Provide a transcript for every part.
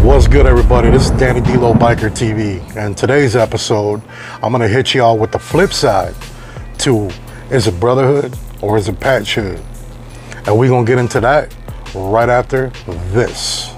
What's good, everybody? This is Danny D-Lo Biker TV, and today's episode I'm gonna hit y'all with the flip side to, is it brotherhood or is it patchhood? And we're gonna get into that right after this.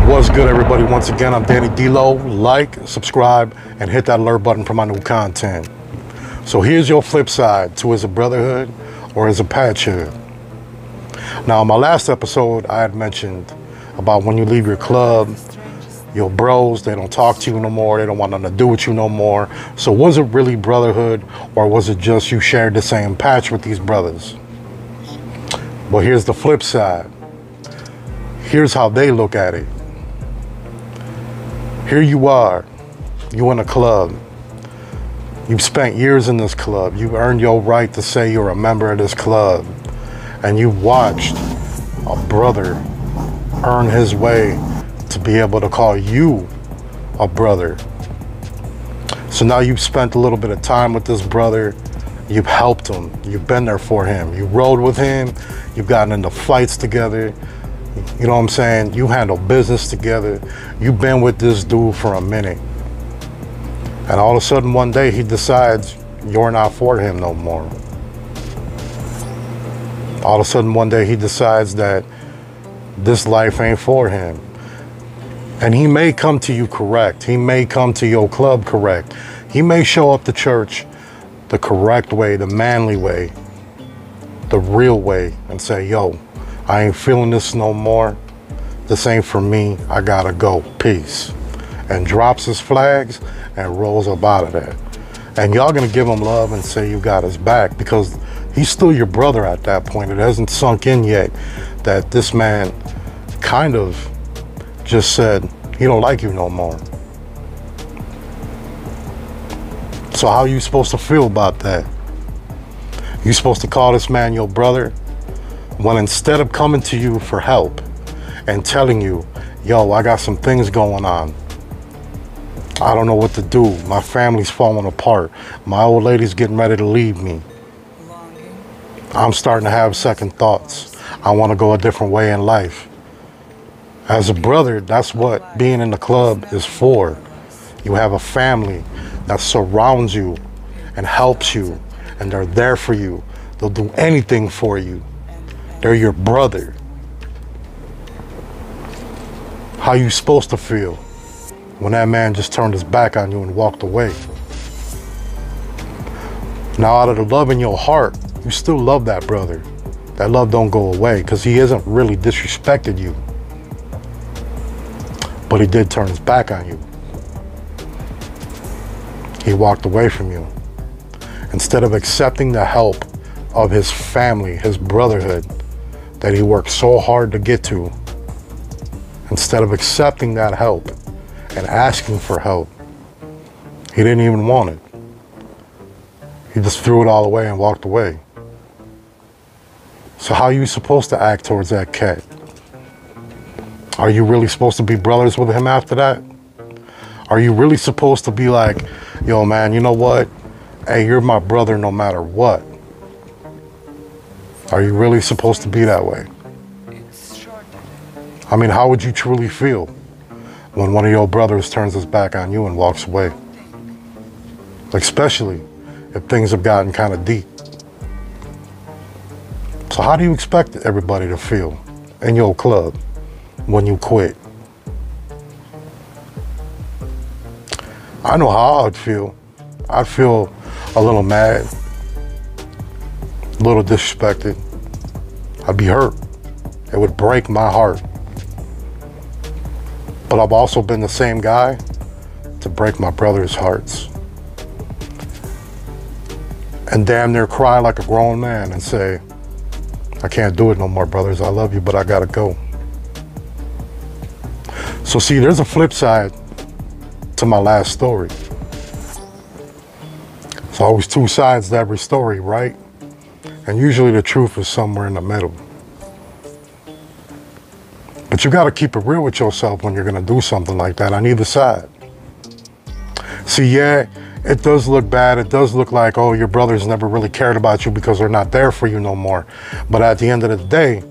What's good, everybody? Once again, I'm Danny D-Lo. Like, subscribe, and hit that alert button for my new content. So here's your flip side to, is it brotherhood or is it patchhood? Now, in my last episode, I had mentioned about when you leave your club, your bros, they don't talk to you no more. They don't want nothing to do with you no more. So was it really brotherhood, or was it just you shared the same patch with these brothers? Well, here's the flip side. Here's how they look at it. Here you are, you in a club. You've spent years in this club. You've earned your right to say you're a member of this club. And you've watched a brother earn his way to be able to call you a brother. So now you've spent a little bit of time with this brother. You've helped him. You've been there for him. You rode with him. You've gotten into fights together. You know what I'm saying? You handle business together. You've been with this dude for a minute. And all of a sudden one day he decides you're not for him no more. All of a sudden one day he decides that this life ain't for him. And he may come to you correct. He may come to your club correct. He may show up to church the correct way, the manly way, the real way, and say, yo, I ain't feeling this no more. This ain't for me. I gotta go. Peace. And drops his flags and rolls up out of there. And y'all gonna give him love and say you got his back, because he's still your brother at that point. It hasn't sunk in yet that this man kind of just said he don't like you no more. So how are you supposed to feel about that? You supposed to call this man your brother, when instead of coming to you for help and telling you, yo, I got some things going on. I don't know what to do. My family's falling apart. My old lady's getting ready to leave me. I'm starting to have second thoughts. I want to go a different way in life. As a brother, that's what being in the club is for. You have a family that surrounds you and helps you, and they're there for you. They'll do anything for you. They're your brother. How you supposed to feel when that man just turned his back on you and walked away? Now, out of the love in your heart, you still love that brother. That love don't go away, because he hasn't really disrespected you. But he did turn his back on you. He walked away from you. Instead of accepting the help of his family, his brotherhood, that he worked so hard to get to, instead of accepting that help and asking for help, he didn't even want it. He just threw it all away and walked away. So how are you supposed to act towards that cat? Are you really supposed to be brothers with him after that? Are you really supposed to be like, yo man, you know what? Hey, you're my brother no matter what. Are you really supposed to be that way? I mean, how would you truly feel when one of your brothers turns his back on you and walks away? Especially if things have gotten kind of deep. So how do you expect everybody to feel in your club when you quit? I know how I'd feel. I'd feel a little mad, a little disrespected. I'd be hurt. It would break my heart. But I've also been the same guy to break my brother's hearts. And damn near cry like a grown man and say, I can't do it no more, brothers. I love you, but I gotta go. So see, there's a flip side to my last story. There's always two sides to every story, right? And usually the truth is somewhere in the middle. But you gotta keep it real with yourself when you're gonna do something like that on either side. See, yeah, it does look bad. It does look like, oh, your brothers never really cared about you because they're not there for you no more. But at the end of the day,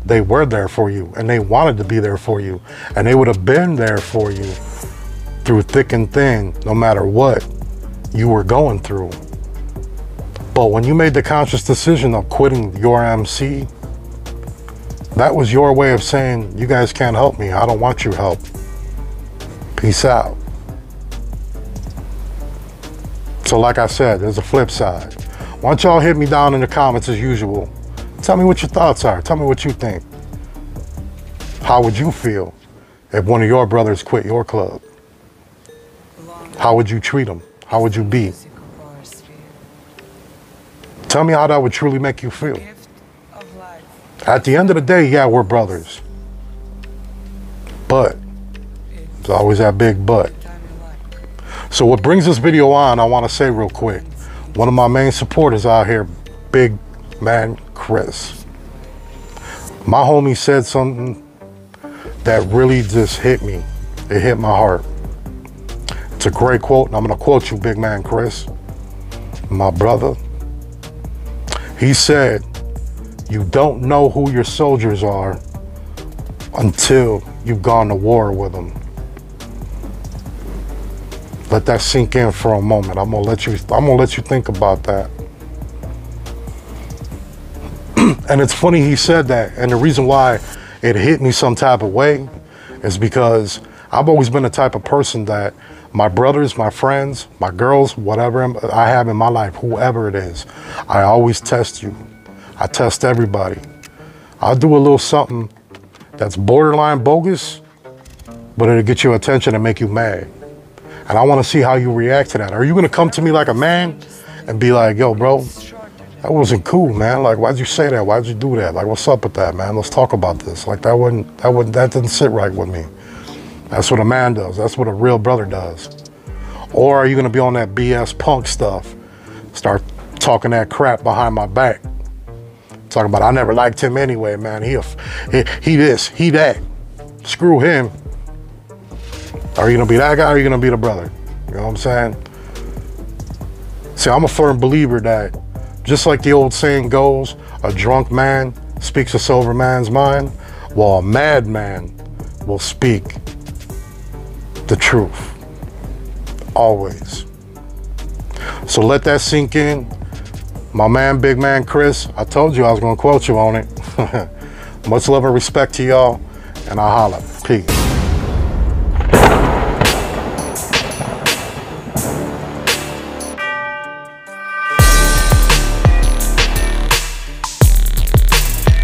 they were there for you and they wanted to be there for you. And they would have been there for you through thick and thin, no matter what you were going through. But when you made the conscious decision of quitting your MC, that was your way of saying, you guys can't help me. I don't want your help. Peace out. So like I said, there's a flip side. Why don't y'all hit me down in the comments as usual. Tell me what your thoughts are. Tell me what you think. How would you feel if one of your brothers quit your club? How would you treat them? How would you be? Tell me how that would truly make you feel. At the end of the day, yeah, we're brothers. But there's always that big but. So what brings this video on, I want to say real quick, one of my main supporters out here, big man Chris. My homie said something that really just hit me. It hit my heart. It's a great quote, and I'm going to quote you, big man Chris, my brother. He said, you don't know who your soldiers are until you've gone to war with them. Let that sink in for a moment. I'm gonna let you think about that. And it's funny he said that, and the reason why it hit me some type of way is because I've always been the type of person that my brothers, my friends, my girls, whatever I have in my life, whoever it is, I always test you. I test everybody. I'll do a little something that's borderline bogus, but it'll get your attention and make you mad. And I want to see how you react to that. Are you going to come to me like a man and be like, yo, bro, that wasn't cool, man. Like, why'd you say that? Why'd you do that? Like, what's up with that, man? Let's talk about this. Like, that didn't sit right with me. That's what a man does. That's what a real brother does. Or are you going to be on that BS punk stuff? Start talking that crap behind my back. Talking about, I never liked him anyway, man. He this, he that. Screw him. Are you gonna be that guy or are you gonna be the brother? You know what I'm saying? See, I'm a firm believer that just like the old saying goes, a drunk man speaks a sober man's mind, while a madman will speak the truth. Always. So let that sink in. My man, big man Chris, I told you I was gonna quote you on it. Much love and respect to y'all, and I'll holla. Peace.